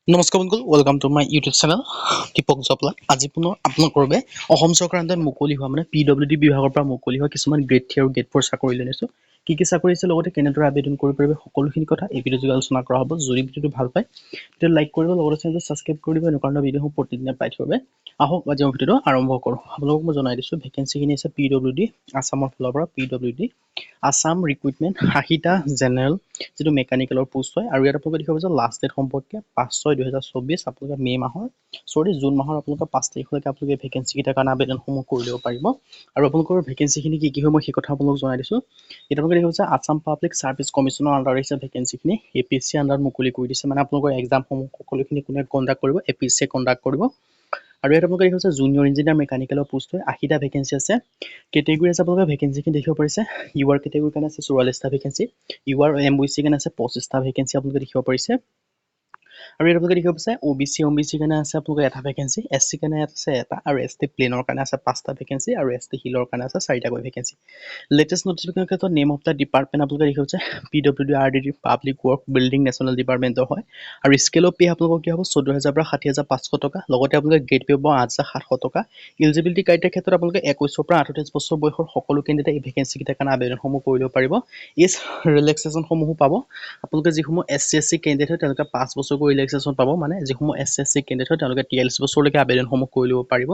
নমস্কাৰ বন্ধুসকল, welcome to my YouTube channel Deepak Japla. আজি পুনৰ আপোনালোকৰ বাবে অসম চৰকাৰৰ আণ্ডাৰত মুকলি হোৱা PWD বিভাগৰ পৰা মুকলি হোৱা কিছুমান গ্ৰেড 3 আৰু গ্ৰেড 4 চাকৰি লৈ আনিছোঁ। কি চাকৰি আছে লগতে কেনেদৰে আবেদন কৰিব পাৰিব সকলোখিনি কথা এই ভিডিঅ'যোগে আলোচনা কৰা হ'ব। যদি ভিডিঅ'টো ভাল পায় তেতিয়া লাইক কৰিব, লগতে চেনেলটো ছাবস্ক্ৰাইব কৰি দিব। এনেকুৱা ধৰণৰ ভিডিঅ'সমূহ প্ৰতিদিনে পাই থাকিব বাবে আহক আজি মই ভিডিঅ'টো আৰম্ভ কৰোঁ। আপোনালোকক মই জনাই দিছোঁ ভেকেঞ্চিখিনি আছে PWD আছামৰ ফালৰ পৰা PWD আছাম ৰিক্ৰুইটমেণ্ট 80টা জেনেৰেল যিটো মেকানিকেলৰ পোষ্ট হয়। আৰু ইয়াত আপোনালোকে দেখিব যে লাষ্ট ডেট সম্পৰ্কে 5/6/2024 আপোনালোকে জুন মাহৰ আপোনালোকে 5 তাৰিখলৈকে আপোনালোকে ভেকেঞ্চিকেইটাৰ কাৰণে আবেদনসমূহ কৰি ল'ব পাৰিব। আৰু আপোনালোকৰ ভেকেঞ্চিখিনি কি হয় মই সেই কথা আপোনালোকক জনাই দিছোঁ। এতিয়া আপোনালোকে দেখিব যে আছাম পাব্লিক চাৰ্ভিচ কমিশ্যনৰ আণ্ডাৰত আহিছে ভেকেঞ্চিখিনি APSC আণ্ডাৰত মুকলি কৰি দিছে। মানে আপোনালোকৰ এক্সামসমূহ সকলোখিনি কোনে কণ্ডাক্ট কৰিব, APSC কণ্ডাক্ট কৰিব। আৰু ইয়াত আপোনালোকে দেখিব যে জুনিয়ৰ ইঞ্জিনিয়াৰ মেকানিকেলৰ পোষ্ট হয় 80টা ভেকেঞ্চি আছে। কেটেগৰী আছে আপোনালোকে ভেকেঞ্চিখিনি দেখিব পাৰিছে। UR কেটেগৰীৰ কাৰণে আছে 44টা ভেকেঞ্চি, UR MBC কাৰণে আছে 25টা ভেকেঞ্চি আপোনালোকে দেখিব পাৰিছে। আৰু ইয়াত আপোনালোকে দেখিব পাৰিছে OBC কাৰণে আছে আপোনালোকৰ এটা ভেকেঞ্চি, SC কাৰণে আছে এটা, আৰু ST প্লেনৰ কাৰণে আছে 5টা ভেকেঞ্চি, আৰু ST হিলৰ কাৰণে আছে 4টাকৈ ভেকেঞ্চি। লেটেষ্ট নটিফিকেশ্যনৰ ক্ষেত্ৰত নেম অফ দ্য ডিপাৰ্টমেণ্ট আপোনালোকে দেখিব যে PWD RDD public work building national ডিপাৰ্টমেণ্টৰ হয়। আৰু স্কেল অফ পে আপোনালোকৰ কি হ'ব 14,000 পৰা 60,500 টকা। লগতে আপোনালোকে গ্ৰেড পে পাব 8,700 টকা। এলিজিবিলিটি ক্ৰাইটেৰিয়াৰ ক্ষেত্ৰত আপোনালোকে 21 পৰা 38 বছৰ বয়সৰ সকলো কেণ্ডিডেটে এই ভেকেঞ্চিকেইটাৰ কাৰণে আবেদনসমূহ কৰি ল'ব পাৰিব। এজ ৰিলেক্সেশ্যনসমূহো পাব। আপোনালোকে যিসমূহ SC কেণ্ডিডেট হয় তেওঁলোকে 5 বছৰকৈ ৰিলেক্সেশ্যন পাব। মানে যিসমূহ SC কেণ্ডিডেট হয় তেওঁলোকে 43 বছৰলৈকে আবেদনসমূহ কৰি ল'ব পাৰিব।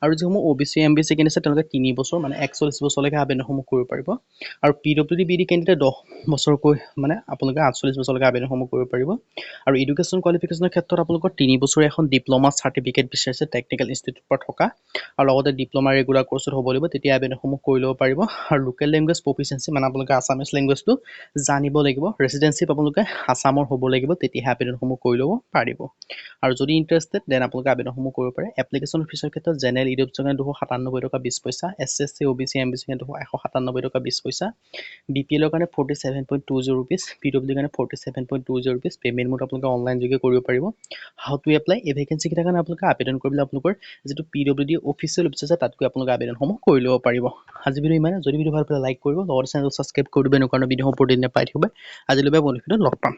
আৰু যিসমূহ OBC MBC কেণ্ডিডেট তেওঁলোকে 3 বছৰ মানে 41 বছৰলৈকে আবেদনসমূহ কৰিব পাৰিব। আৰু PWD BD কেণ্ডিডেট 10 বছৰকৈ মানে আপোনালোকে 48 বছৰলৈকে আবেদনসমূহ কৰিব পাৰিব। আৰু এডুকেশ্যন কোৱালিফিকেশ্যনৰ ক্ষেত্ৰত আপোনালোকৰ 3 বছৰীয়া এখন ডিপ্ল'মা চাৰ্টিফিকেট বিচাৰিছে টেকনিকেল ইনষ্টিটিউটৰ পৰা থকা। আৰু লগতে ডিপ্ল'মা ৰেগুলাৰ কোৰ্চত হ'ব লাগিব, তেতিয়া আবেদনসমূহ কৰি ল'ব পাৰিব। আৰু লোকেল লেংগুৱেজ প্ৰফিচিয়েঞ্চি মানে আপোনালোকে আছামিজ লেংগুৱেজটো জানিব লাগিব। ৰেচিডেঞ্চিপ আপোনালোকে আছামৰ হ'ব লাগিব, তেতিয়াহে আবেদনসমূহ কৰি ল'ব পাৰিব। আৰু যদি ইণ্টাৰেষ্টেড দেন আপোনালোকে আবেদনসমূহ কৰিব পাৰে। এপ্লিকেশ্যন ফিচৰ ক্ষেত্ৰত জেনেৰেল EWS কাৰণে 297 টকা 20 পইচা, SC OBC MBC কাৰণে 197 টকা 20 পইচা, BPL ৰ কাৰণে 47.20 ৰুপিজ, PWD কাৰণে 47.20 ৰুপিজ। পে'মেণ্ট মোড আপোনালোকে অনলাইন যোগে কৰিব পাৰিব। হাউ টু এপ্লাই এই ভেকেঞ্চিকেইটাৰ কাৰণে আপোনালোকে আবেদন কৰিবলৈ আপোনালোকৰ যিটো PWD অফিচিয়েল ৱেবছাইট আছে তাত গৈ আপোনালোকে আবেদনসমূহ কৰি ল'ব পাৰিব। আজি ভিডিঅ' ইমানে। যদি ভিডিঅ' ভাল পালে লাইক কৰিব, লগতে চেনেলটো ছাবস্ক্ৰাইব কৰি দিব। এনেকুৱা ভিডিঅ'সমূহ প্ৰতিদিনে পাই থাকিব। আজিলৈ বন্ধুখিনিক লগ পাম।